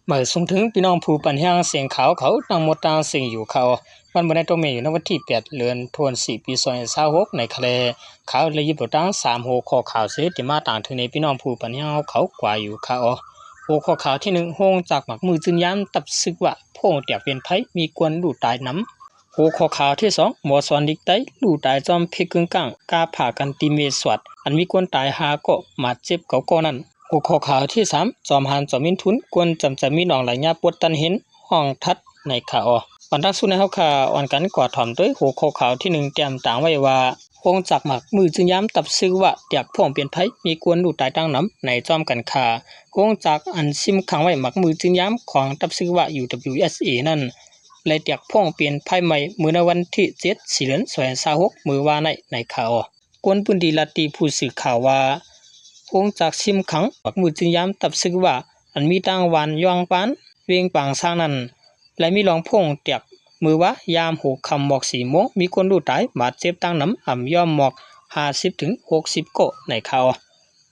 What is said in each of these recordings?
หมายส่งถึงพี่น้องผู้ปัญญาเสียงขาวเขาตั้งหมดตางเสียงอยู่เขาวันบนในตัวเมย์อยู่ในวันที่8 เดือนธันวาคมปี2026ในทะเลเขาเลยยิบตั้ง3หัวข้อข่าวเสียที่มาต่างถึงในพี่น้องผู้ปัญญาเขากว่าอยู่เขาหัวข้อข่าวที่1ห้องจากหมักมือจืนย้ำตับซึกว่าพงเตียกเป็นไผมีกวนดูตายน้ำหัวข้อข่าวที่2หมอสอนดิกไตดูตายจอมเพกึ่งกลางกาผ่ากันตีเมสวัดอันมีกวนตายหาก็มาเจ็บเก่านั้นหัวข้อข่าวที่3จอมหันจอมมินทุนกวนจำมีหนองไหลญาปวดตันเห็นห้องทัดในข่าววันทักสุในเฮาข่าววันกันกว่าถ่อมด้วยหัวข้อข่าวที่1เตรียมต่างไว้ว่าคงจักหมักมือจึงย้ำตับซื้อว่าเตียกพ่องเปลี่ยนไผมีกวนดูตายตั้งน้ำในจอมกันคาคงจักอันซิมขังไว้หมักมือจึงย้ำของตับซื้อว่า UWSA นั่นเลยเตียกพ่องเปลี่ยนไผใหม่มือในวันที่7 เดือน2026มือว่าในข่าวกวนปืนดีลาตีผู้สื่อข่าวว่าคงจักซิมขังหมักมือจึงย้ำตับซื้อว่าอันมีตั้งวันยองปานเวียงปางสร้างนั้นและมีรองพ่องเตียกมือว่ายามหูคำหมอก4 โมงมีคนดูตายบาดเจ็บตั้งน้ำอ่ำย่อมหมอก50 ถึง 60 โกในข่าว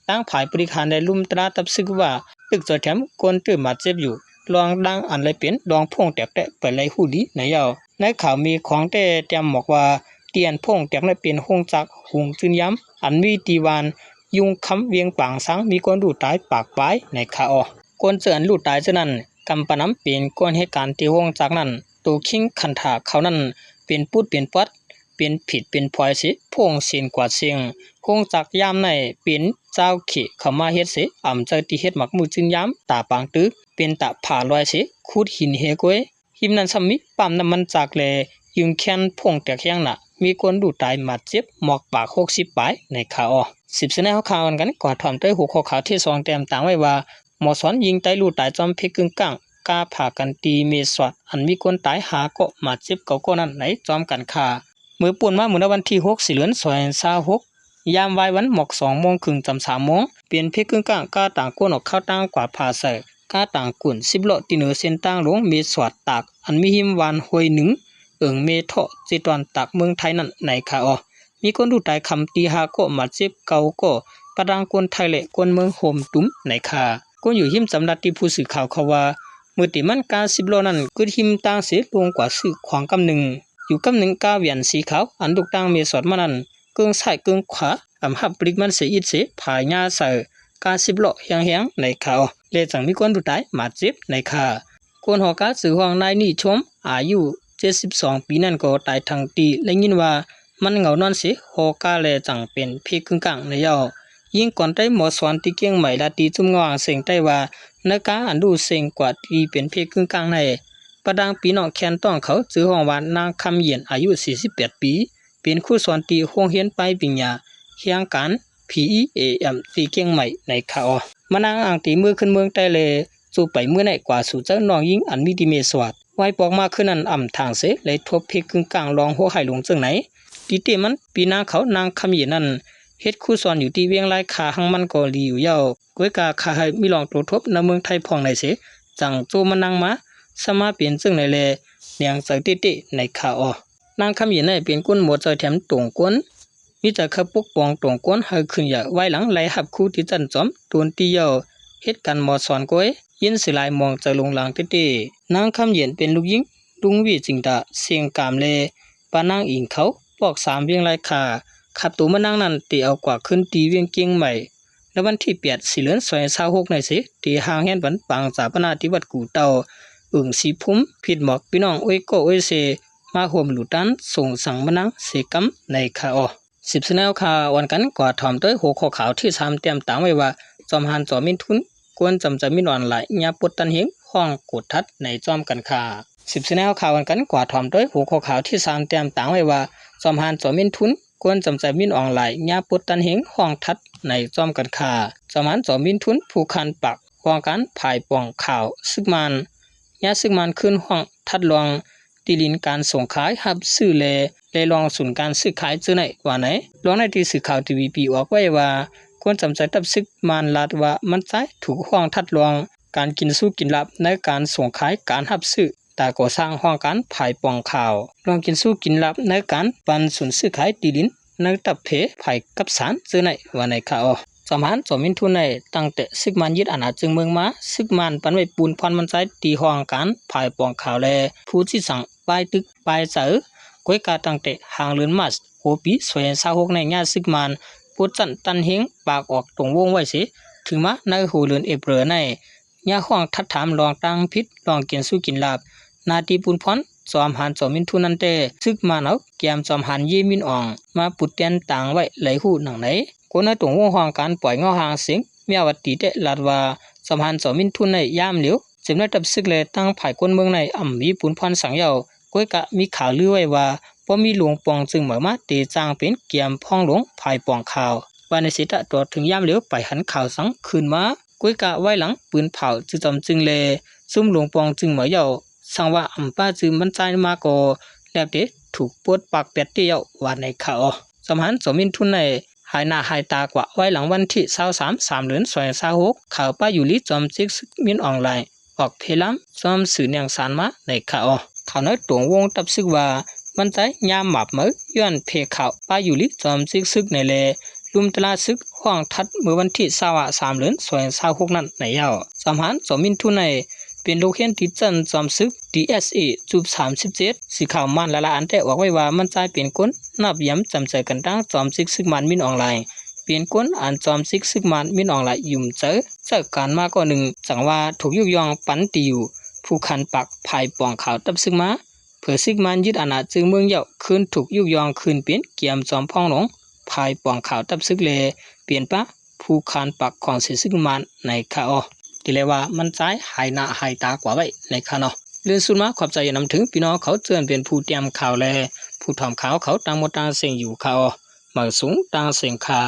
ตั้งผายบริการในลุ่มตราตับซึกว่าตึกจอแถมคนตื่นบาดเจ็บอยู่ลองดังอันไรเปลี่ยนลองพ่งแตกแต่ไปไรหูดีในยาวในข่าวมีของแต่เตรียมบอกว่าเตียนพ่งแตกในเปลี่ยนหงจักหุงจืนย้ำอันมีตีวานยุงคำเวียงปางสังมีคนดูตายปากปลายในข่าวคนเจออันดูตายเช่นนั้นกำปน้ำเปลี่ยนก้นให้การตีหงจากนั้นตัวคิงขันถาเขานั้นเป็นพูดเป็นปัดเป็นผิดเป็นพลอยสิพงเสียนกว่าเสียงคงจากยามในเป็นเจ้าเขเข้ามาเฮ็ดสิอ่ำเจอที่เฮ็ดหมักมือจึงยามตาปางตึกเป็นตาผ่าลอยสิคูดหินเฮกวยหิมนั้นซ้ำมิปั๊มน้ำมันจากแลยึงแค้นพงแตกยังน่ะมีคนดูตายมาเจ็บหมอกปาก60 ปลายในข่าว10 เสนอข่าวกันกว่าถ่อมด้วยหัวข้อข่าวที่2เต็มต่างไว้ว่าหมอสอนยิงไตลูตายจอมเพกึ่งกลางกาผ่ากันตีเมสวัดอันมีคนตายหาก็มาเจ็บเก่าก็นั้นในจอมกันคามือป่วนมาเมื่อวันที่6 เดือน2026ยามวายวันหมอก2 โมงครึ่งจำ3 โมงเปลี่ยนเพกึ่งกลางกาต่างก้นออกเข้าตั้งกว่าผ่าใส่กาต่างกุ่น10 โลตีเหนือเส้นตั้งหลวงเมสวัดตากอันมีหิมวานหวยหนึ่งเมทอจิตวันตากเมืองไทยนั้นในคามีคนดูตายคำตีหาก็มาเจ็บเก่าก็ประดังคนไทยและคนเมืองโฮมตุ้มในคาก็อยู่หิมสำนักที่ผู้สื่อข่าวเขาว่าเมื่อติมันกา10 โลนั้นก็หิมต่างเสียลงกว่าสื่อขวางกำหนึ่งอยู่กำหนึ่งกาเวียนสีขาวอันดุกต่างเมสอดมานั้นเกิงซ้ายเกิงขวาอำหับปริกมันเสียอิดเสียผายญาใส่กา10 โลแห้งๆในข่าวและจังมีคนดูตายมาเจ็บในข่าคนหอกาสื่อห้องนายนี่ชมอายุ72 ปีนั้นก็ตายทางตีและยินว่ามันเหงานอนเสียหอกาและจังเป็นเพกึ่งกลางในยาวยิ่งก่อนได้หมอสอนที่เกียงใหม่ลาตีจุ่มงวางเสียงได้ว่าในการอันดูเสียงกว่าที่เป็นเพกึ่งกลางในประดังปีนอกแคนต้องเขาจื้อห้องว่านางคำเย็นอายุ48 ปีเป็นครูสอนตีโรงเรียนปลายปริญญาเคียงการ PEAM ที่เกียงใหม่ในข่าวมานางอ่างตีมือขึ้นเมืองใต้เลยสู่ไปเมื่อไหนกว่าสู่เจ้าน้องยิงอันมีดีเมสวัดไว้ปอกมาขึ้นนั้นอ่ำทางเสเลยทบเพกึ่งกลางรองหัวไห่หลงจังไหนตีเตมันปีนางเขานางคำเย็นนั้นเฮ็ดคู่สอนอยู่ที่เวียงรายขาหังมันก็ลีอยู่ยาวก้วยกาขาให้มีลองตัวทบในเมืองไทยพองในเสจังโจมันนางมาสมาเปลี่ยนซึ่งในแลเนียงใส่ติในข่าวนางคำเย็นในเป็นก้นหมดใจแถมตรงก้นมีแต่ขปกป้องตรงก้นให้ขึ้นอย่าไว้หลังไหลหับคู่ที่จันจอมตวนตีเยาเฮ็ดกันหมอสอนก้วยยินสิลายมองใจลงหลังตินางคำเย็นเป็นลูกหญิงลุงวิจิงตาเสียงกามเลปานางอิงเขาปอก3 เวียงรายขาขับตัวมานางนั้นตีเอากว่าขึ้นตีเวียงเกียงใหม่ในวันที่8 เดือน2026ในสิตีห่างแห่นบันปางสาปนาที่วัดกูเตาสีพุ่มผิดหมอกพี่น้องโอ้ยก็โอ้ยเสมาห่มหลุดันส่งสั่งมานางเสกำในข่าว10 เสนอข่าววันกันกว่าถ่อมด้วยหัวข้อข่าวที่3เตรียมต่างไว้ว่าจอมหันจอมมินทุนกวนจำจะมินอ่อนไหลญาปดตันเฮงห้องกดทัดในจอมกันค่า10 เสนอข่าววันกันกว่าถ่อมด้วยหัวข้อข่าวที่3เตรียมต่างไว้ว่าจอมหันจอมมินทุนกวนจำใจมินออนไลน์ญาปุตตันเฮงห้องทัดในจอมกันคาจอมันจอมินทุนผู้คันปักห้องการภายป่องข่าวซึกมันญาซึกมันขึ้นห้องทัดลองตีลินการส่งขายหับซื้อเลลองศูนย์การซื้อขายเจอไหนว่าไหนลองในที่สื่อข่าวทีวีปีออกไว้ว่าควรจำใจตับซึกมันลาดว่ามันใจถูกห้องทัดลองการกินสู้กินลับในการส่งขายการหับซื้อแต่ก่อสร้างห้องการภายป่องข่าวลองกินสู้กินลับในการปันศูนย์ซื้อขายตีลินนักตับเพภายกับสารเจอไหนว่าในข่าว สมานสมินทุนในตั้งแต่ซึกมันยึดอาณาจึงเมืองมาซึกมันปันไว้ปูนพรมันใจตีห้องการภายปองข่าวแลผู้ที่สั่งปลายตึกปลายเสือก้อยกาตั้งแต่หางเลือนมัสโอปีสวยสาวกในงานซึกมันปูจันตันเฮงปากออกตรงวงไว้สิถึงมาในหูเลือนเอเปรในยาห้องทัดถามลองตั้งพิษลองกินสู้กินลาบนาทีปูนพรจอมหันจอมินทุนันเตซึกมันเอาแกมจอมหันเยมินอ่องมาปุดเตียนต่างไว้ไหลหูหนังไหนคนในตรงวงห้องการปล่อยเงาหางเสียงเมียวัดตีเตลาดว่าสมหันจอมินทุนในยามเหลียวจึงได้ตับซึกเลยตั้งภายคนเมืองในอ่ำมีปุนพรสังเยาก้อยกะมีข่าวลือไว้ว่าพอมีหลวงปองจึงเหมือมาตีจางเป็นเกียมพ่องหลวงภายปองข่าวว่าในสิทธิ์ตัวถึงยามเหลียวไปหันข่าวสังคืนมาก้อยกะไว้หลังปืนเผาจึงจอมจึงเลซุ่มหลวงปองจึงเหมือเยาสังว่าอ่ำป้าจึงมันใจมาโกแล้วเดถูกปวดปากเป็ดเตี้ยวว่าในข่าวสมหันจอมินทุนในหายหน้าหายตากว่าไว้หลังวันที่23 เดือน26ข่าวป้าอยู่ลิจอมซิกมินออนไลน์ออกเพลัมจอมสื่อเนียงสารมาในข่าวข่าวน้อยตวงวงตับซึกว่ามันใจยามหมับมือย้อนเพข่าวป้าอยู่ลิจอมซิกซึกในเลลุมตลาซึกห้องทัดเมื่อวันที่23 เดือน26นั้นในเย้าสมหันจอมินทุนในเป็นโลเคนติดจันจอมซึก DSA จุด37สีข่าวมันละอันแต่ออกไว้ว่ามันใจเป็นก้นนับย้ำจำใจกันตั้งจอมซึกซึกมันมินออนไลน์เปลี่ยนก้นอ่านจอมซิกซึกมันมินออนไลน์ยุ่มเจอจากการมาก็หนึ่งจังว่าถูกยุยองปันติวผู้คันปักภายปองข่าวตับซึกมาเผื่อซึกมันยึดอาณาจึงเมืองเยาคืนถูกยุยองคืนเป็นเกียมจอมพ่องหลงภายปองข่าวตับซึกเลเปลี่ยนปะผู้คันปักของซึกมันในข่าวที่เรียกว่ามันใจหายหน้าหายตากว่าไว้ในข่าวเนาะเรื่องสุดมาขอบใจนำถึงพี่น้องเขาเตือนเป็นผู้เตรียมข่าวแลผู้ทำข่าวเขาต่างหมดต่างเสียงอยู่ข่าวมาสูงต่างเสียงข่า